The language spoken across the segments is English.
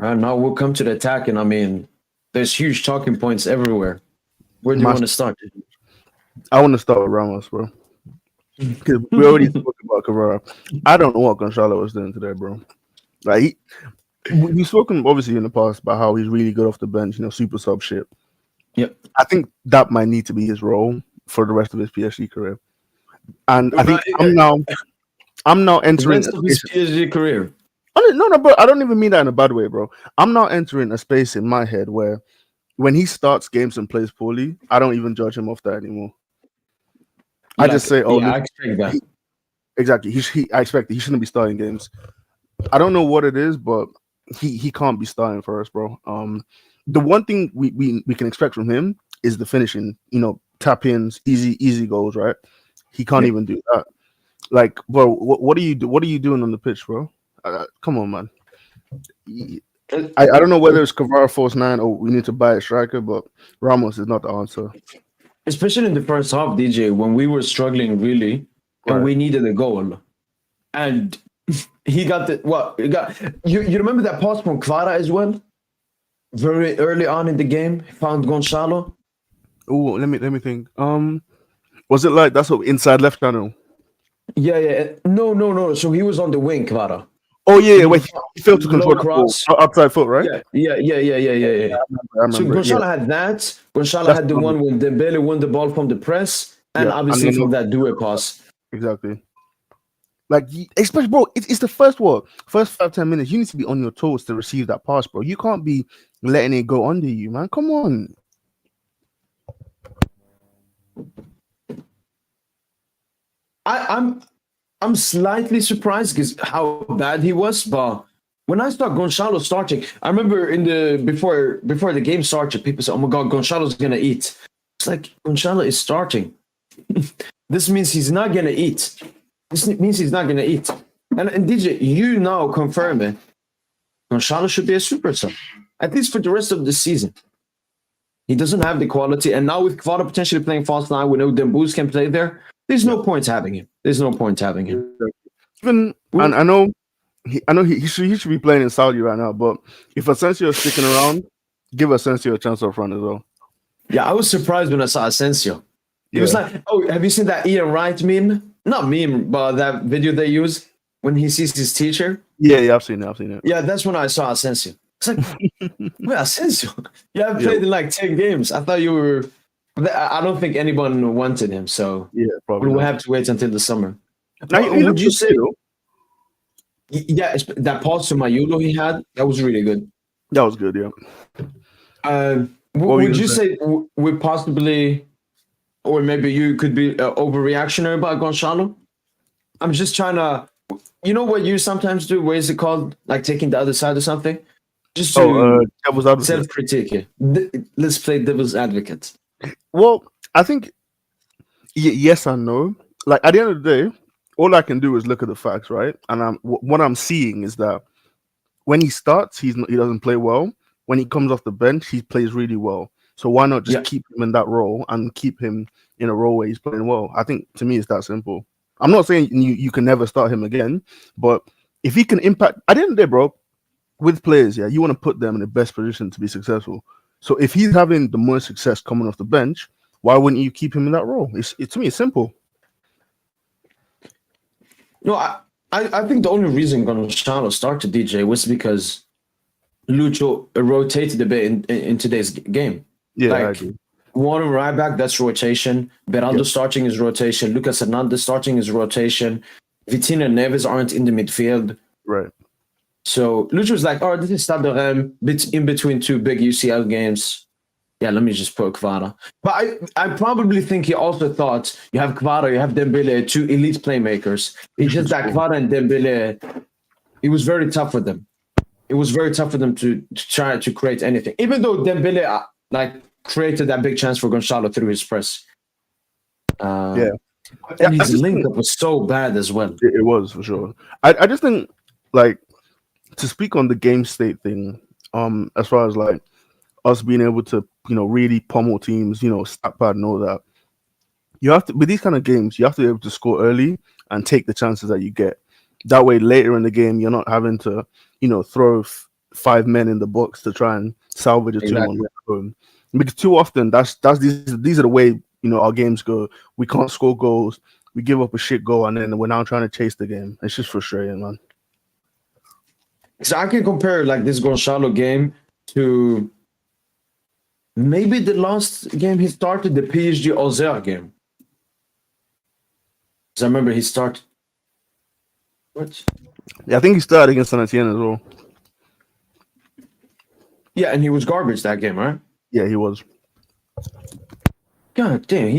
Now we'll come to the attack, and I mean, there's huge talking points everywhere. Where do you want to start? I want to start with Ramos, bro. Because we already spoke about Carrera. I don't know what Goncalo was doing today, bro. Like we've spoken obviously in the past about how he's really good off the bench, super sub shit. Yep. I think that might need to be his role for the rest of his PSG career. And I think I'm now entering the rest of his PSG career. No, but I don't even mean that in a bad way, bro. I'm now entering a space in my head where when he starts games and plays poorly, I don't even judge him off that anymore. I just say, I expect that. Exactly. I expect that he shouldn't be starting games. I don't know what it is, but he can't be starting for us, bro. The one thing we can expect from him is the finishing. Tap ins, easy goals, right? He can't even do that. Like, bro, what are you doing on the pitch, bro? Come on, man. I don't know whether it's Kvara Force 9 or we need to buy a striker, but Ramos is not the answer. Especially in the first half, DJ, when we were struggling really, and we needed a goal, and he got you remember that pass from Kvara as well? Very early on in the game, he found Goncalo. Oh, let me think. Was it like that's what inside left channel? Yeah. No. So he was on the wing, Kvara. Oh yeah. Wait, he failed to control the ball outside foot, right? Yeah. I remember so Goncalo had that. Goncalo had the one when Dembele won the ball from the press, and obviously from that duet pass. Exactly. Like, especially, bro, it's the first 5-10 minutes. You need to be on your toes to receive that pass, bro. You can't be letting it go under you, man. Come on. I'm slightly surprised because how bad he was, but when I saw Goncalo starting, I remember before the game started, people said, "Oh my God, Gonçalo's gonna eat." It's like Goncalo is starting. This means he's not gonna eat. This means he's not gonna eat. And DJ, you now confirm it. Goncalo should be a super sub, at least for the rest of the season. He doesn't have the quality, and now with Kvara potentially playing false nine, we know Dembouz can play there. There's no point having him. Even and I know he should be playing in Saudi right now, but if Asensio is sticking around, give Asensio a chance up front as well. Yeah, I was surprised when I saw Asensio. It was like, oh, have you seen that Ian Wright meme? Not meme, but that video they use when he sees his teacher. Yeah, I've seen it. Yeah, that's when I saw Asensio. It's like, wait, Asensio? Yeah, I've played in like 10 games. I thought you were. I don't think anyone wanted him, so probably we'll have to wait until the summer. Now, would you say? Yeah, that pass to Mayulo he had, that was really good. That was good, yeah. Would you say we possibly, or maybe you could be overreactionary about Goncalo? I'm just trying to, what you sometimes do? What is it called? Like taking the other side or something? Just to self-critique. Let's play devil's advocate. Well, I think yes and no. Like at the end of the day, all I can do is look at the facts, right? And what I'm seeing is that when he starts, he doesn't play well. When he comes off the bench, he plays really well. So why not just keep him in that role and keep him in a role where he's playing well? I think to me it's that simple. I'm not saying you can never start him again, but if he can impact at the end of the day, bro, with players, you want to put them in the best position to be successful. So if he's having the most success coming off the bench, why wouldn't you keep him in that role? To me, it's simple. No, I think the only reason Goncalo started DJ was because Lucho rotated a bit in today's game. Yeah, I agree. One right back, that's rotation. Beraldo starting is rotation. Lucas Hernandez starting is rotation. Vitinha and Neves aren't in the midfield. Right. So Lucho was like, all right, this is Stade de Reims, in between two big UCL games. Yeah, let me just put Kvara. But I probably think he also thought you have Kvara, you have Dembele, two elite playmakers. It's just that Kvara and Dembele, it was very tough for them. It was very tough for them to try to create anything. Even though Dembele created that big chance for Goncalo through his press. And his link-up was so bad as well. It was, for sure. I just think, to speak on the game state thing, as far as us being able to, really pummel teams, stat pad and all that. You have to, with these kind of games, you have to be able to score early and take the chances that you get. That way, later in the game, you're not having to, throw 5 men in the box to try and salvage a 2-1 Exactly. at home. Because too often that's these are the way our games go. We can't score goals, we give up a shit goal, and then we're now trying to chase the game. It's just frustrating, man. So I can compare like this Goncalo game to maybe the last game he started, the PSG Auxerre game. Because I remember he started. What? Yeah, I think he started against Saint Etienne as well. Yeah, and he was garbage that game, right? Yeah, he was. God damn,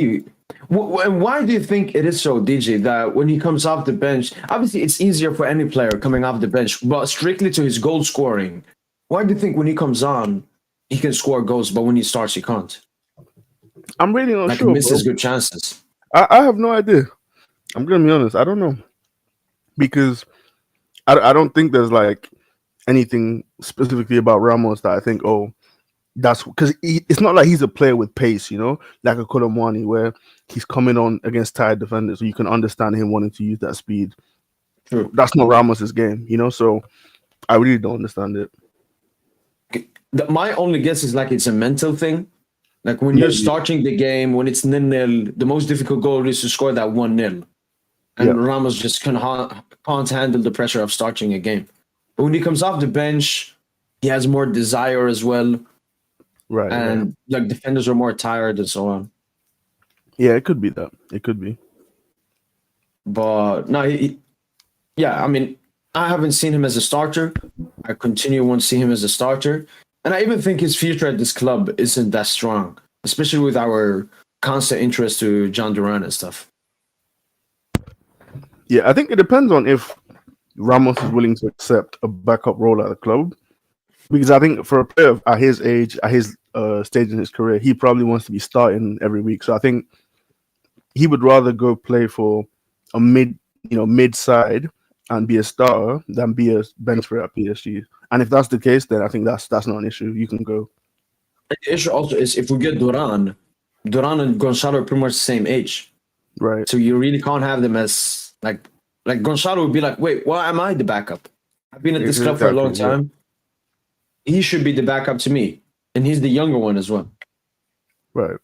and why do you think it is so, DJ, that when he comes off the bench, obviously it's easier for any player coming off the bench, but strictly to his goal scoring, why do you think when he comes on, he can score goals, but when he starts, he can't? I'm really not Like sure, he bro. misses good chances. I have no idea. I'm gonna be honest. I don't know, because I don't think there's like anything specifically about Ramos that I think, oh, that's because it's not like he's a player with pace, like a Colomwani, where he's coming on against tired defenders, so you can understand him wanting to use that speed. True. That's not Ramos's game, so I really don't understand it. My only guess is like it's a mental thing. Like when you're starting the game, when it's 0-0, the most difficult goal is to score that 1-0. And Ramos just can't handle the pressure of starting a game. But when he comes off the bench, he has more desire as well. Right. And like defenders are more tired and so on. Yeah, it could be that. It could be. But no, I mean, I haven't seen him as a starter. I won't see him as a starter. And I even think his future at this club isn't that strong, especially with our constant interest to John Duran and stuff. Yeah, I think it depends on if Ramos is willing to accept a backup role at the club. Because I think for a player at his age, at his stage in his career, he probably wants to be starting every week. So I think he would rather go play for a mid side and be a starter than be a bench player at PSG. And if that's the case, then I think that's not an issue. You can go. The issue also is if we get Duran and Goncalo are pretty much the same age. Right. So you really can't have them as like Goncalo would be like, wait, why am I the backup? I've been at this club for a long time. Yeah. He should be the backup to me. And he's the younger one as well. Right.